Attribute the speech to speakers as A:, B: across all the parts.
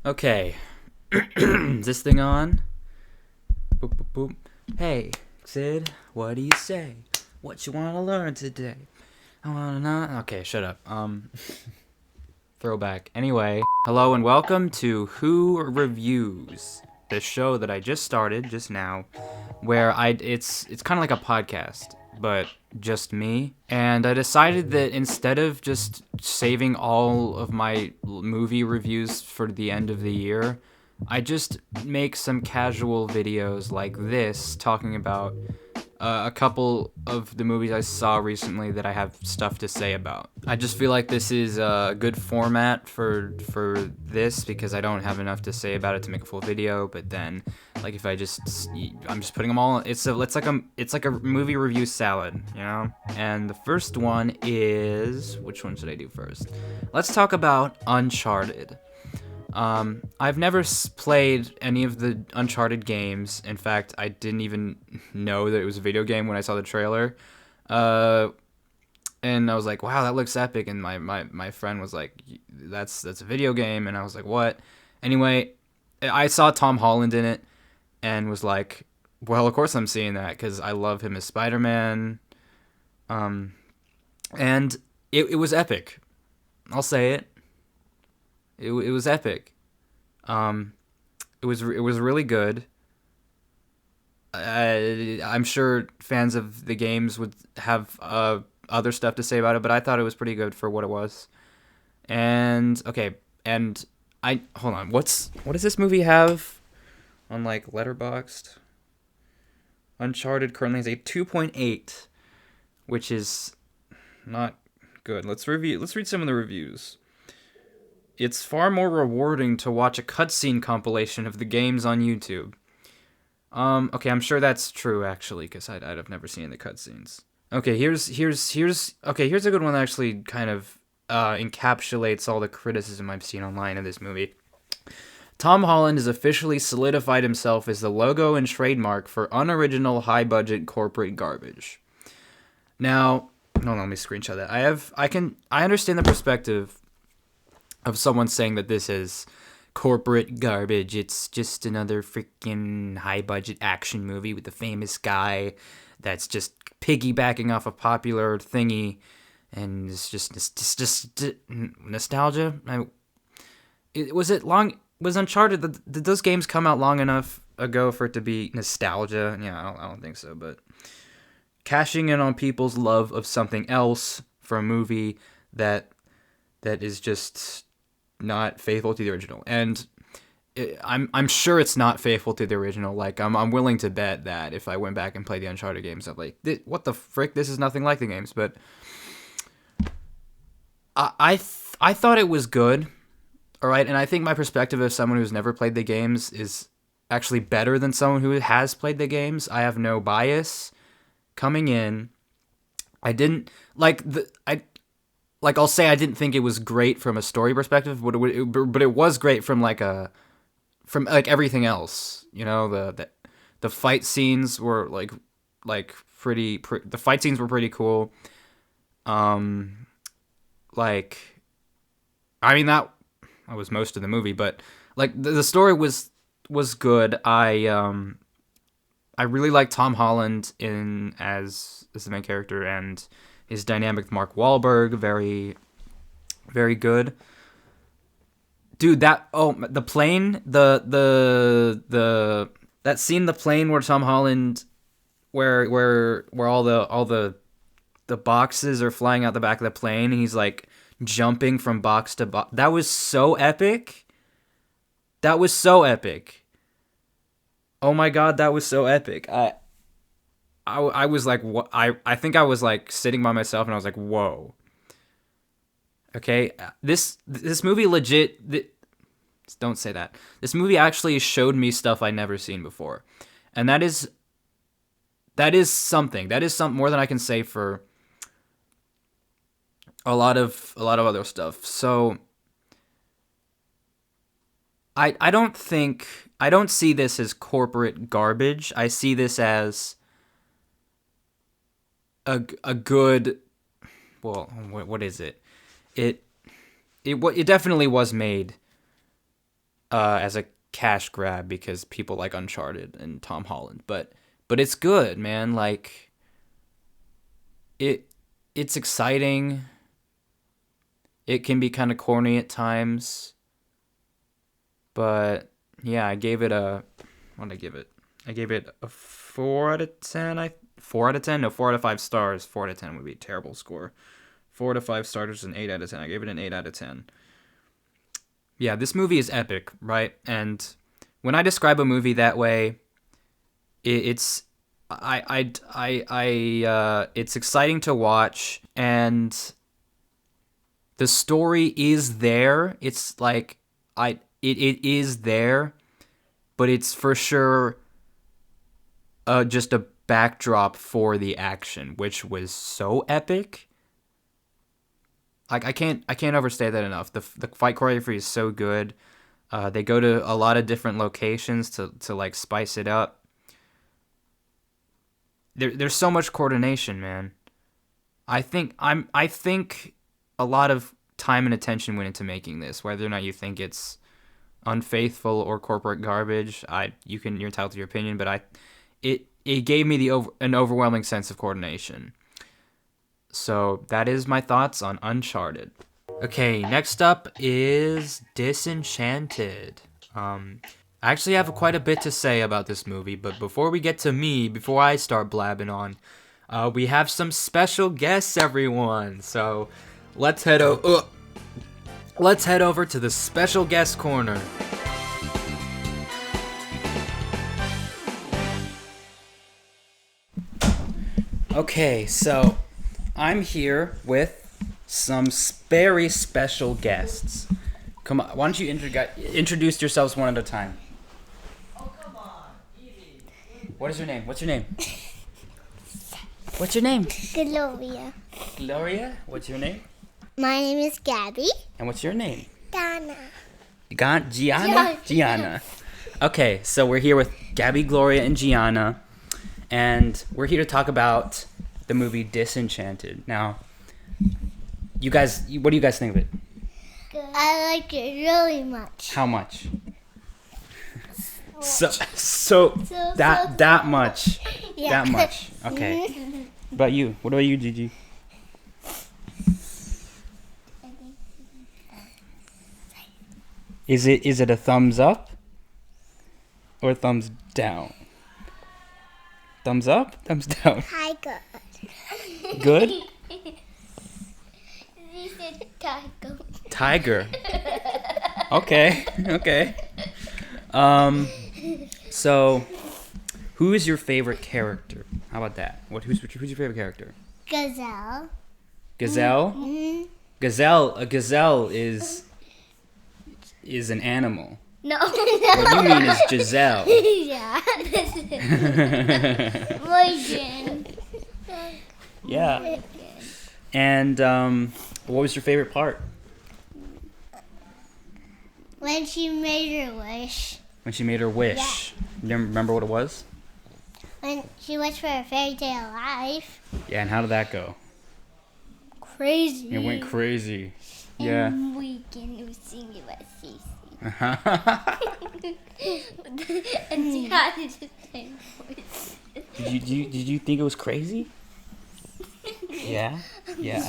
A: Okay. Is this thing on? Boop, boop, boop. Hey, Sid, what do you say? What you want to learn today? I want to know. Okay, shut up. Throwback. Anyway, hello and welcome to Who Reviews, the show that I just started just now, where it's kind of like a podcast, but just me. And I decided that instead of just saving all of my movie reviews for the end of the year, I just make some casual videos like this talking about a couple of the movies I saw recently that I have stuff to say about. I just feel like this is a good format for this because I don't have enough to say about it to make a full video. But then, like if I'm just putting them all. It's like a movie review salad, you know. And the first one is, which one should I do first? Let's talk about Uncharted. I've never played any of the Uncharted games. In fact, I didn't even know that it was a video game when I saw the trailer. And I was like, wow, that looks epic. And my friend was like, that's a video game. And I was like, what? Anyway, I saw Tom Holland in it and was like, well, of course I'm seeing that because I love him as Spider-Man. And it was epic. I'll say it. It was epic. It was really good. I'm sure fans of the games would have other stuff to say about it, but I thought it was pretty good for what it was. And okay, and I hold on. What does this movie have on like Letterboxd? Uncharted currently has a 2.8, which is not good. Let's read some of the reviews. It's far more rewarding to watch a cutscene compilation of the games on YouTube. Okay, I'm sure that's true actually, because I'd have never seen the cutscenes. Okay, here's a good one that actually kind of encapsulates all the criticism I've seen online of this movie. Tom Holland has officially solidified himself as the logo and trademark for unoriginal, high-budget corporate garbage. Now, no, let me screenshot that. I understand the perspective of someone saying that this is corporate garbage. It's just another freaking high-budget action movie with a famous guy that's just piggybacking off a popular thingy, and it's just nostalgia. Was Uncharted? Did those games come out long enough ago for it to be nostalgia? Yeah, I don't think so. But cashing in on people's love of something else for a movie that is just not faithful to the original, and I'm sure it's not faithful to the original. Like I'm willing to bet that if I went back and played the Uncharted games, I'm like, what the frick? This is nothing like the games. But I thought it was good, all right. And I think my perspective as someone who's never played the games is actually better than someone who has played the games. I have no bias coming in. I didn't like the I'll say I didn't think it was great from a story perspective, but it was great from from everything else. You know, the fight scenes were pretty. The fight scenes were pretty cool. Like, I mean that was most of the movie, but like the story was good. I really like Tom Holland as the main character, and his dynamic with Mark Wahlberg, very, very good. Dude, the plane, that scene, the plane where Tom Holland, where all the boxes are flying out the back of the plane, and he's like jumping from box to box. That was so epic. That was so epic. Oh my god, that was so epic. I was like, what? I think I was like sitting by myself and I was like, whoa. Okay, this movie legit. Don't say that. This movie actually showed me stuff I'd never seen before, and that is something. That is something more than I can say for a lot of other stuff. So I don't see this as corporate garbage. I see this as a good, well, what is it? It definitely was made as a cash grab because people like Uncharted and Tom Holland, but it's good, man. Like it's exciting. It can be kind of corny at times, but yeah, I gave it a what did I give it? I gave it a 4 out of 10. 4 out of 10? No, 4 out of 5 stars. 4 out of 10 would be a terrible score. 4 out of 5 stars is an 8 out of 10. I gave it an 8 out of 10. Yeah, this movie is epic, right? And when I describe a movie that way, it's it's exciting to watch, and the story is there. It's like it is there, but it's for sure just a backdrop for the action, which was so epic. Like I can't overstate that enough. The fight choreography is so good. They go to a lot of different locations to like spice it up. There's so much coordination, man. I think a lot of time and attention went into making this. Whether or not you think it's unfaithful or corporate garbage, you're entitled to your opinion, but it gave me an overwhelming sense of coordination. So that is my thoughts on Uncharted. Okay, next up is Disenchanted. I actually have quite a bit to say about this movie, but before we get to me, before I start blabbing on, we have some special guests, everyone. So let's head over to the special guest corner. Okay, so I'm here with some very special guests. Come on, why don't you introduce yourselves one at a time? Oh, come on, easy. What is your name? What's your name? What's your name?
B: Gloria.
A: Gloria? What's your name?
B: My name is Gabby.
A: And what's your name?
B: Donna.
A: Gianna? Gianna. Okay, so we're here with Gabby, Gloria, and Gianna. And we're here to talk about the movie Disenchanted. Now, what do you guys think of it?
B: Good. I like it really much.
A: How much? So that much.
B: Yeah.
A: That much. Okay. What about you? What about you, Gigi? Is it a thumbs up or a thumbs down? Thumbs up? Thumbs down?
B: Hi, good.
A: Good?
B: This is Tiger.
A: Tiger. Okay. So, who is your favorite character? How about that? Who's your favorite character?
B: Gazelle.
A: Gazelle?
B: Mm-hmm.
A: A gazelle is an animal.
B: No.
A: What you mean is Giselle.
B: Yeah. Morgan.
A: Yeah. And what was your favorite part?
B: When she made her wish.
A: When she made her wish.
B: Yeah.
A: You remember what it was?
B: When she wished for a fairy tale life.
A: Yeah, and how did that go?
B: Crazy.
A: It went crazy. Yeah.
B: And we can sing it by Cece. And she had the same voice.
A: Did you think it was crazy? Yeah.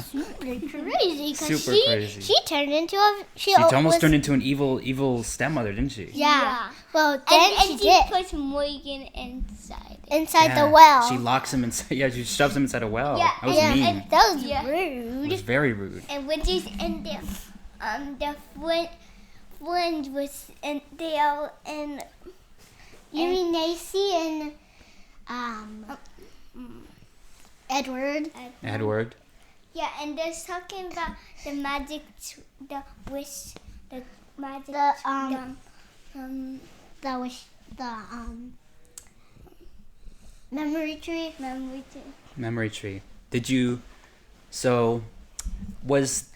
B: Super crazy.
A: Super crazy.
B: She turned into a.
A: She almost turned into an evil stepmother, didn't she?
B: Yeah. Well, then
C: and
B: she did.
C: puts Morgan inside.
B: Inside the well.
A: She locks him inside. Yeah, she shoves him inside a well.
C: Yeah,
A: That was mean.
B: That was
C: Yeah.
B: rude.
A: It was very rude.
C: And when she's in there, the friend was in there, and
B: You mean Nacy and Edward?
A: Edward.
C: Yeah, and they're talking about the magic, the wish, the magic,
B: The wish, memory tree.
A: Memory tree. So, was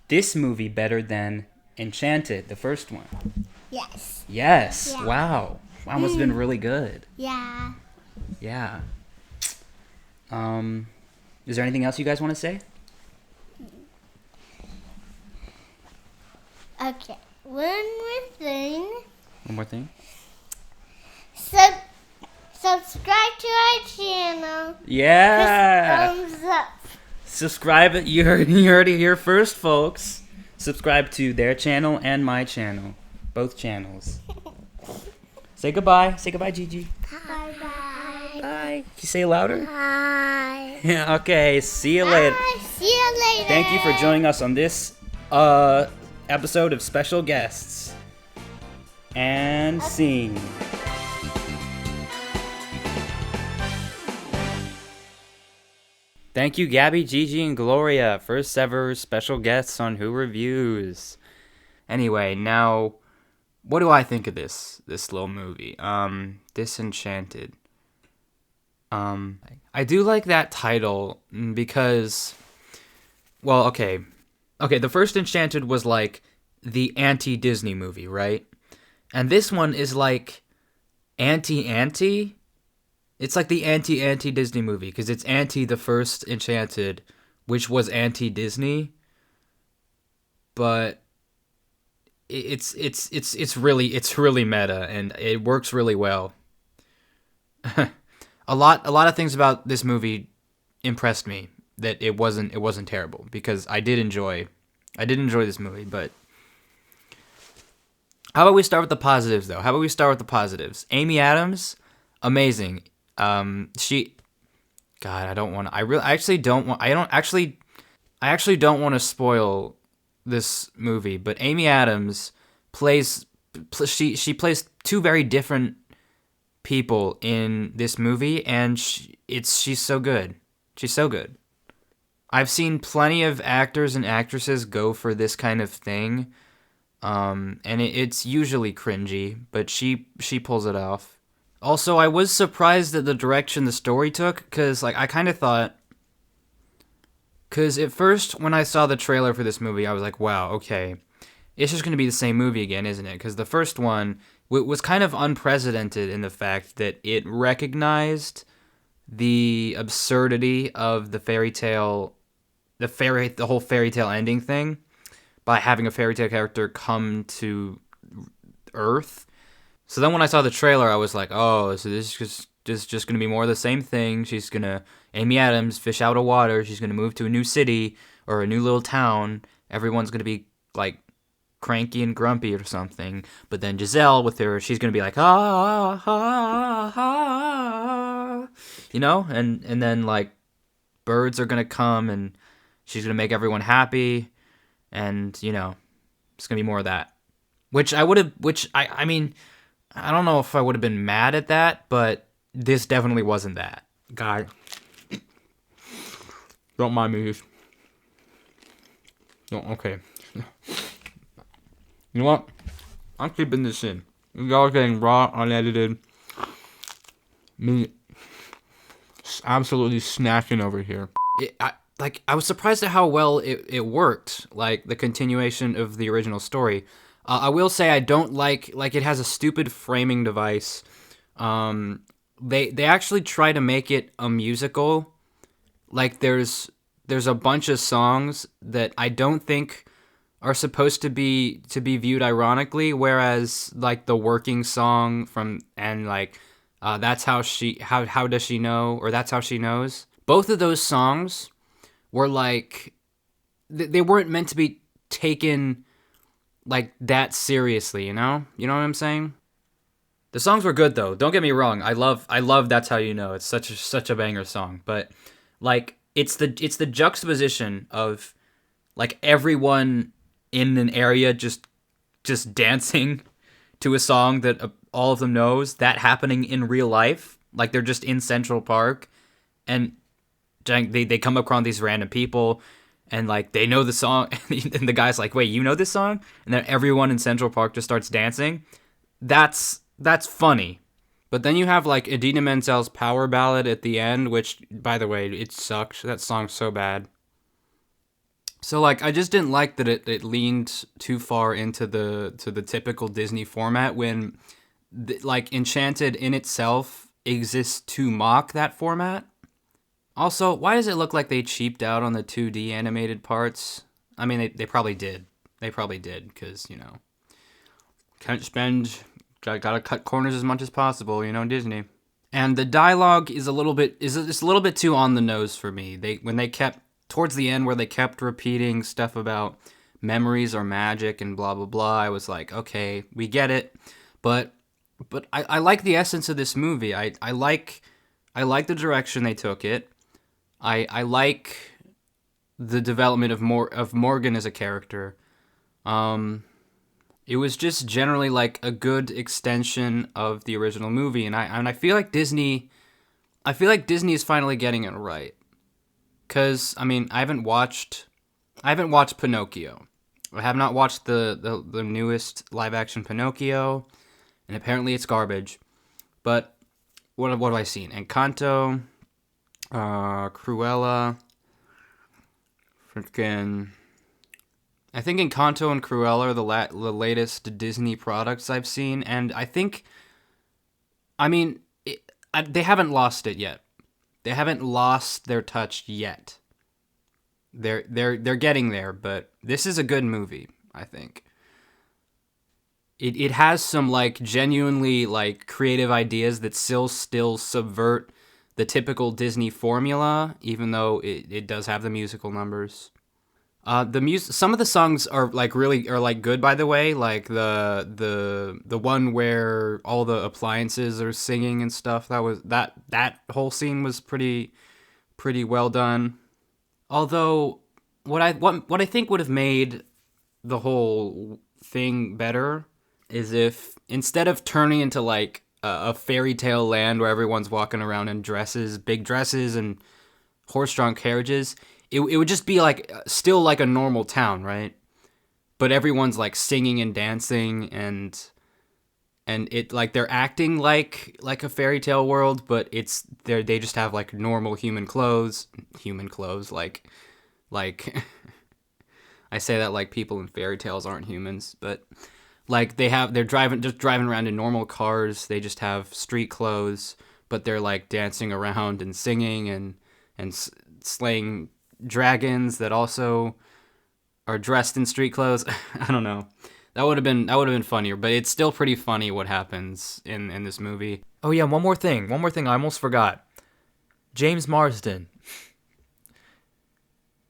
A: this movie better than Enchanted, the first one?
B: Yes.
A: Yes.
B: Yeah.
A: Wow. Wow, must have been really good.
B: Yeah.
A: Yeah. Is there anything else you guys want to say?
B: Okay. One more thing.
A: One more thing.
C: Subscribe to our channel.
A: Yeah.
C: Thumbs up.
A: Subscribe. You heard it here first, folks. Subscribe to their channel and my channel. Both channels. Say goodbye. Say goodbye, Gigi.
C: Bye bye.
A: Bye. Can you say it louder?
C: Bye.
A: Yeah, okay. See you later.
C: Bye. See you later.
A: Thank you for joining us on this episode of Special Guests. And scene. Thank you, Gabby, Gigi, and Gloria, first ever special guests on Who Reviews. Anyway, now, what do I think of this little movie? Disenchanted. I do like that title because, well, okay, the first Enchanted was like the anti-Disney movie, right? And this one is like anti-anti. It's like the anti-Disney movie because it's anti the first Enchanted, which was anti-Disney. But it's really meta and it works really well. a lot of things about this movie impressed me that it wasn't terrible because I did enjoy this movie. But how about we start with the positives though? Amy Adams, amazing. I actually don't want to spoil this movie, but Amy Adams plays two very different people in this movie, and she's so good. She's so good. I've seen plenty of actors and actresses go for this kind of thing, and it's usually cringy, but she pulls it off. Also, I was surprised at the direction the story took, because I kind of thought... Because at first, when I saw the trailer for this movie, I was like, wow, okay, it's just going to be the same movie again, isn't it? Because the first one was kind of unprecedented in the fact that it recognized the absurdity of the fairy tale... the whole fairy tale ending thing by having a fairy tale character come to Earth. So then when I saw the trailer, I was like, oh, so this is just going to be more of the same thing. Amy Adams, fish out of water. She's going to move to a new city or a new little town. Everyone's going to be, like, cranky and grumpy or something. But then Giselle with her, she's going to be like, you know? And then, like, birds are going to come and she's going to make everyone happy. And, you know, it's going to be more of that. I mean... I don't know if I would have been mad at that, but this definitely wasn't that. God. Don't mind me. No, okay. You know what? I'm keeping this in. Y'all getting raw, unedited. Me absolutely snacking over here. I was surprised at how well it worked. Like, the continuation of the original story. I will say I don't like it has a stupid framing device. They actually try to make it a musical. Like there's a bunch of songs that I don't think are supposed to be viewed ironically, whereas like the working song from that's how does she know, or that's how she knows. Both of those songs were like they weren't meant to be taken like that seriously, you know what I'm saying? The songs were good though. Don't get me wrong. I love That's How You Know. It's such a banger song, but like it's the juxtaposition of like everyone in an area just dancing to a song that all of them knows, that happening in real life. Like they're just in Central Park and they come across these random people and like they know the song and the guy's like, wait, you know this song? And then everyone in Central Park just starts dancing. That's funny. But then you have like Idina Menzel's Power Ballad at the end, which by the way, it sucks. That song's so bad. So like I just didn't like that it leaned too far into the typical Disney format when like Enchanted in itself exists to mock that format. Also, why does it look like they cheaped out on the 2D animated parts? I mean, they probably did. They probably did, because, you know, can't spend gotta cut corners as much as possible, Disney. And the dialogue is a little bit too on the nose for me. When they kept towards the end where they kept repeating stuff about memories or magic and blah blah blah, I was like, okay, we get it, but I like the essence of this movie. I like the direction they took it. I like the development of Morgan as a character. It was just generally like a good extension of the original movie, and I feel like Disney is finally getting it right. 'Cause I mean, I haven't watched Pinocchio. I have not watched the newest live action Pinocchio, and apparently it's garbage. But what have I seen? Encanto, Cruella, freaking. I think Encanto and Cruella are the latest Disney products I've seen, and I think, they haven't lost it yet. They haven't lost their touch yet. They're getting there, but this is a good movie, I think. It has some like genuinely like creative ideas that still subvert the typical Disney formula, even though it does have the musical numbers. Some of the songs are like good, by the way, like the one where all the appliances are singing and stuff. That whole scene was pretty well done. Although what I think would have made the whole thing better is if instead of turning into like a fairy tale land where everyone's walking around in big dresses and horse-drawn carriages, it would just be like still like a normal town, right? But everyone's like singing and dancing and it like they're acting like a fairy tale world, but they just have like normal human clothes like I say that like people in fairy tales aren't humans, but like they're driving around in normal cars. They just have street clothes, but they're like dancing around and singing and slaying dragons that also are dressed in street clothes. I don't know. That would have been funnier, but it's still pretty funny what happens in this movie. Oh yeah, one more thing I almost forgot. James Marsden.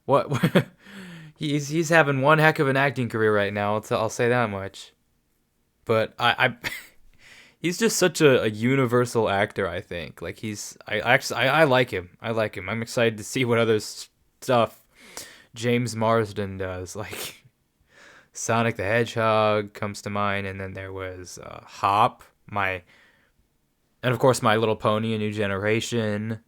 A: What? He's having one heck of an acting career right now. I'll say that much. But I he's just such a universal actor, I think. Like I like him. I'm excited to see what other stuff James Marsden does. Like Sonic the Hedgehog comes to mind, and then there was Hop, and of course My Little Pony: A New Generation.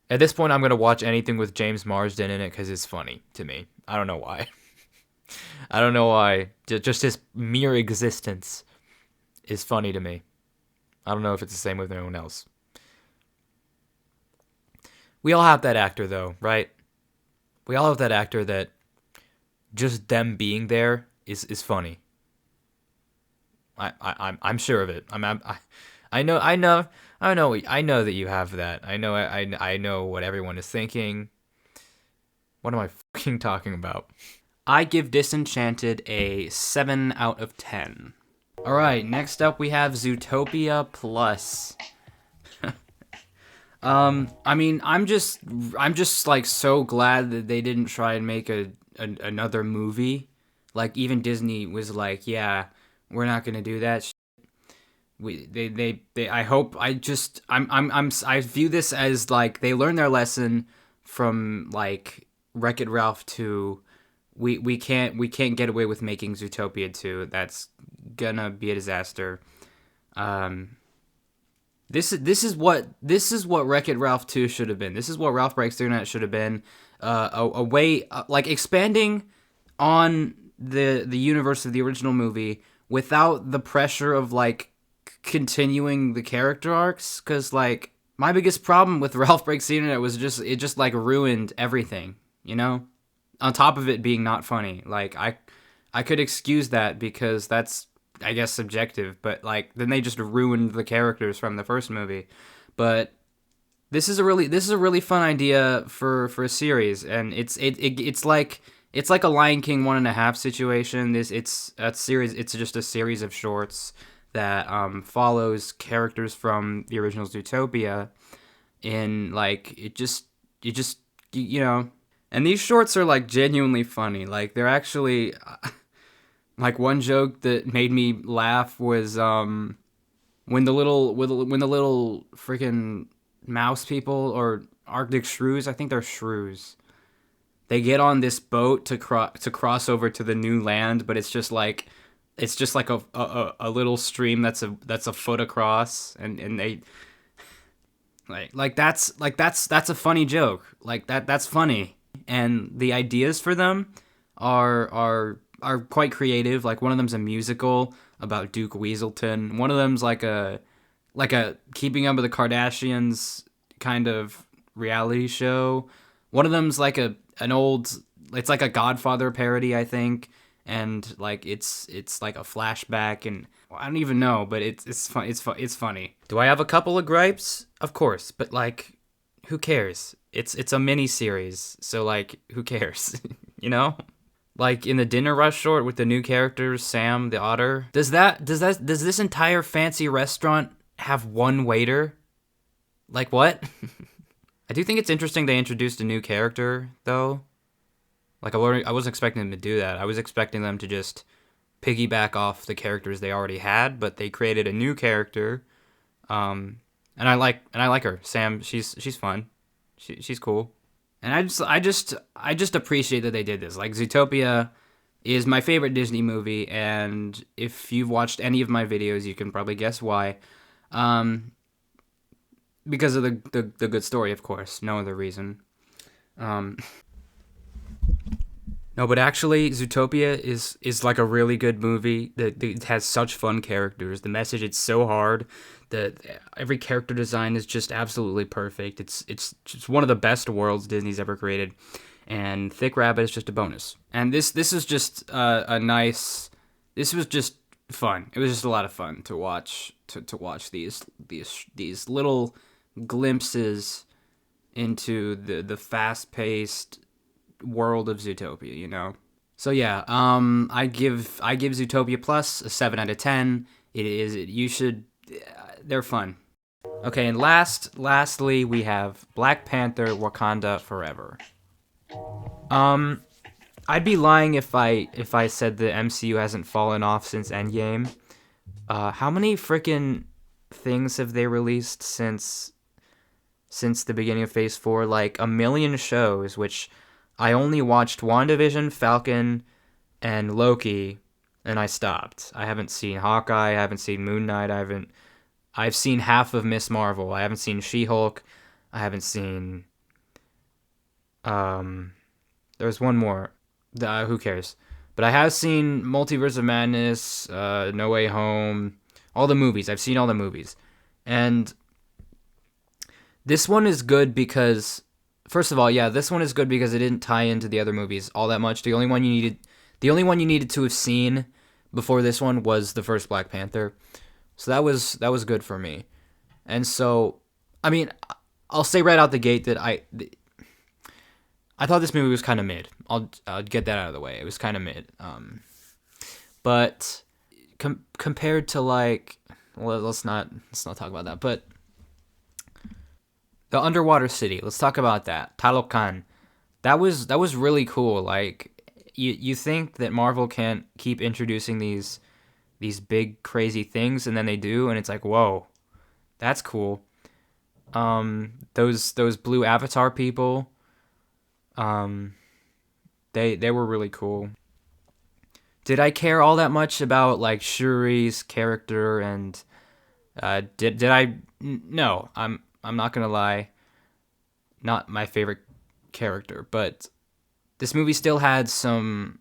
A: At this point, I'm gonna watch anything with James Marsden in it because it's funny to me. I don't know why. Just his mere existence is funny to me. I don't know if it's the same with anyone else. We all have that actor, though, right? We all have that actor that just them being there is funny. I'm sure of it. I know that you have that. I know what everyone is thinking. What am I fucking talking about? I give Disenchanted a 7 out of 10. Alright, next up we have Zootopia Plus. I'm just like so glad that they didn't try and make another movie. Like even Disney was like, yeah, we're not gonna do that. I view this as like they learned their lesson from like Wreck-It Ralph 2. We can't get away with making Zootopia 2. That's gonna be a disaster. This is what Wreck-It Ralph 2 should have been. This is what Ralph Breaks the Internet should have been. A way like expanding on the universe of the original movie without the pressure of like continuing the character arcs. Because like my biggest problem with Ralph Breaks the Internet was it just like ruined everything. You know, on top of it being not funny. Like I could excuse that because that's, I guess, subjective, but like then they just ruined the characters from the first movie. But this is a really fun idea for a series, and it's like a Lion King 1.5 situation. It's just a series of shorts that follows characters from the original Zootopia in like you know. And these shorts are like genuinely funny. Like they're actually like one joke that made me laugh was when the little freaking mouse people or Arctic shrews, I think they're shrews. They get on this boat to cross over to the new land, but it's just like a little stream that's a foot across, and they that's a funny joke. Like that's funny. And the ideas for them are quite creative. Like one of them's a musical about Duke Weaselton. One of them's like a Keeping Up with the Kardashians kind of reality show. One of them's like an old, it's like a Godfather parody, I think, and like it's like a flashback, and I don't even know, but it's fun. It's funny. Do I have a couple of gripes? Of course, but like, who cares? It's a mini series, so like, who cares? You know? Like in the Dinner Rush short with the new characters, Sam the otter. Does this entire fancy restaurant have one waiter? Like what? I do think it's interesting they introduced a new character though. Like I wasn't expecting them to do that. I was expecting them to just piggyback off the characters they already had, but they created a new character. And I like her. Sam, she's fun. She's cool. And I just appreciate that they did this. Like Zootopia is my favorite Disney movie, and if you've watched any of my videos, you can probably guess why. Because of the good story, of course. No other reason. No, but actually, Zootopia is like a really good movie. It has such fun characters. The message, it's so hard. Every character design is just absolutely perfect. It's just one of the best worlds Disney's ever created. And Thick Rabbit is just a bonus. And this is just this was just fun. It was just a lot of fun to watch these little glimpses into the fast-paced world of Zootopia, you know. So yeah, I give Zootopia Plus a 7 out of 10. They're fun. Okay, and lastly we have Black Panther: Wakanda Forever. I'd be lying if I said the MCU hasn't fallen off since Endgame. How many freaking things have they released since the beginning of Phase 4? Like a million shows, which I only watched WandaVision, Falcon, and Loki, and I stopped. I haven't seen Hawkeye, I haven't seen Moon Knight, I've seen half of Miss Marvel. I haven't seen She-Hulk. I haven't seen there's one more. Who cares? But I have seen Multiverse of Madness, No Way Home, all the movies. I've seen all the movies. And this one is good because, first of all, yeah, this one is good because it didn't tie into the other movies all that much. The only one you needed to have seen before this one was the first Black Panther. So that was good for me. And so, I mean, I'll say right out the gate that I thought this movie was kind of mid. I'll get that out of the way. It was kind of mid. But compared to like, well, let's not talk about that. But the Underwater City, let's talk about that. Talokan, that was really cool. Like you think that Marvel can't keep introducing these big crazy things, and then they do, and it's like, whoa, that's cool. Those blue avatar people, they were really cool. Did I care all that much about like Shuri's character? And did I? No, I'm not gonna lie. Not my favorite character, but this movie still had some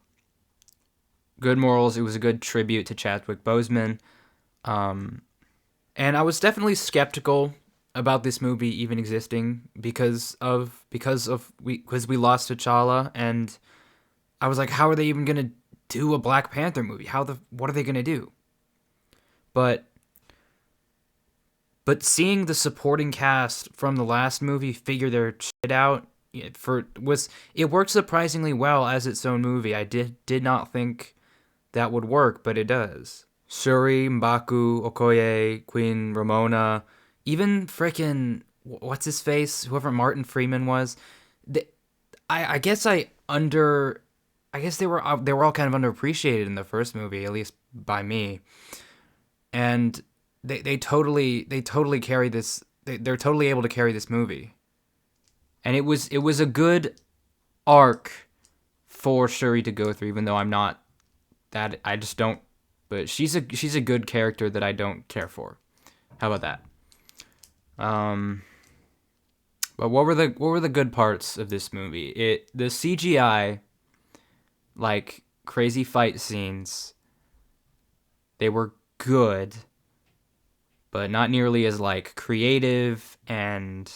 A: good morals. It was a good tribute to Chadwick Boseman. And I was definitely skeptical about this movie even existing because we lost T'Challa, and I was like, how are they even gonna do a Black Panther movie? What are they gonna do? But seeing the supporting cast from the last movie figure their shit out, it worked surprisingly well as its own movie. I did not think that would work, but it does. Shuri, Mbaku, Okoye, Queen Ramona, even frickin' what's his face, whoever Martin Freeman was. They, I guess I guess they were all kind of underappreciated in the first movie, at least by me. And they totally carry this. They're totally able to carry this movie, and it was a good arc for Shuri to go through. Even though I'm not that, I just don't. But she's a good character that I don't care for. How about that? Um, but what were the good parts of this movie? The CGI, like crazy fight scenes, they were good, but not nearly as like creative and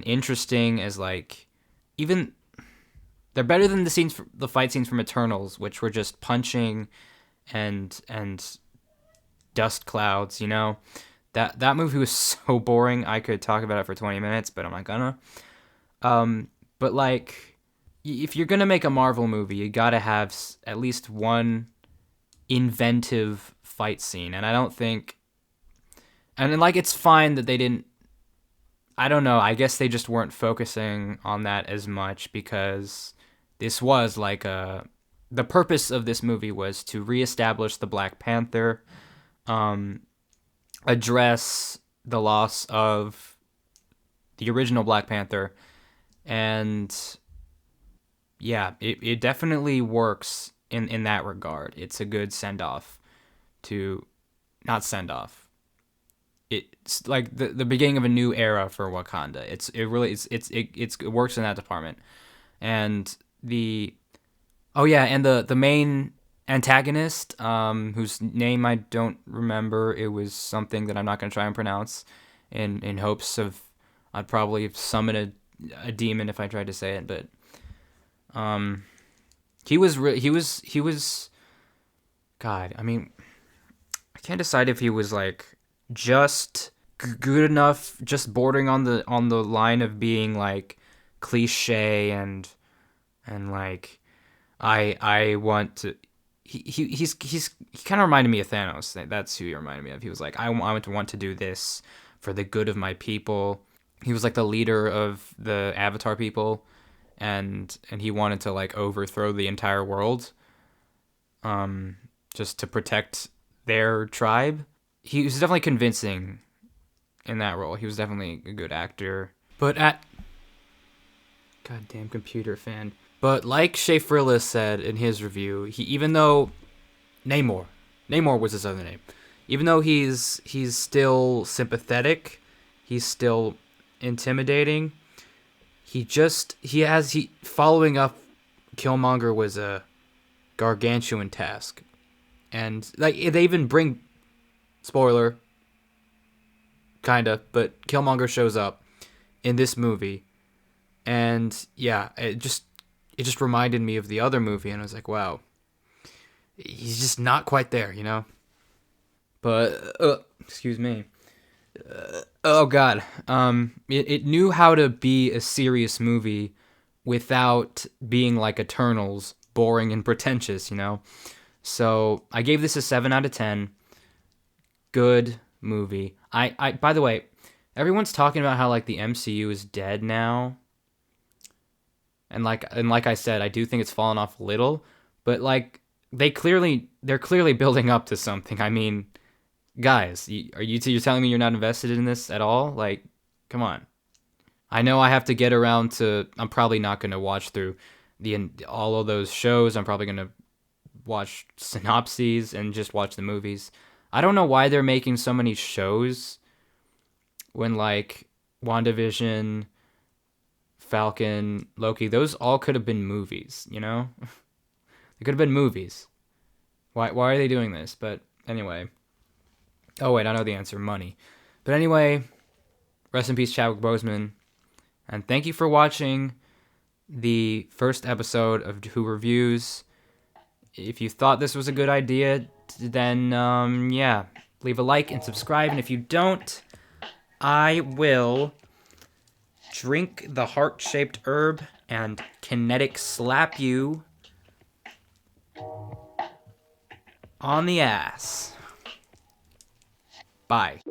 A: interesting as like even they're better than the fight scenes from Eternals, which were just punching and dust clouds, you know. That movie was so boring. I could talk about it for 20 minutes, but I'm not gonna. But like if you're gonna make a Marvel movie, you gotta have at least one inventive fight scene, and I don't think. And then, like, it's fine that they didn't. I don't know. I guess they just weren't focusing on that as much because this was like a. The purpose of this movie was to reestablish the Black Panther, um, address the loss of the original Black Panther, and yeah, it definitely works in that regard. It's a good send off to. Not send off. It's like the beginning of a new era for Wakanda. It works in that department, and the main antagonist, whose name I don't remember. It was something that I'm not gonna try and pronounce, in hopes of I'd probably summon a demon if I tried to say it. But he was God. I mean, I can't decide if he was like just good enough, just bordering on the line of being like cliche and like I want to. He kind of reminded me of Thanos. That's who he reminded me of. He was like I want to do this for the good of my people. He was like the leader of the Avatar people, and he wanted to like overthrow the entire world, just to protect their tribe. He was definitely convincing in that role. He was definitely a good actor. But goddamn computer fan. But like Shea Frillis said in his review, he even though Namor was his other name. Even though he's still sympathetic, he's still intimidating. He following up Killmonger was a gargantuan task. And like they even bring spoiler kinda, but Killmonger shows up in this movie, and yeah, it just reminded me of the other movie, and I was like, wow, he's just not quite there, you know. But excuse me. Oh God, it knew how to be a serious movie without being like Eternals, boring and pretentious, you know. So I gave this a 7 out of 10. Good movie. I by the way, everyone's talking about how like the MCU is dead now. And like I said, I do think it's fallen off a little, but like they're clearly building up to something. I mean, guys, you're telling me you're not invested in this at all? Like, come on. I know I have to get around to. I'm probably not going to watch through all of those shows. I'm probably going to watch synopses and just watch the movies. I don't know why they're making so many shows when like WandaVision, Falcon, Loki, those all could have been movies, you know? They could have been movies. Why are they doing this? But anyway. Oh wait, I know the answer, money. But anyway, rest in peace Chadwick Boseman. And thank you for watching the first episode of Who Reviews. If you thought this was a good idea, then yeah, leave a like and subscribe. And if you don't, I will drink the heart-shaped herb and kinetic slap you on the ass. Bye.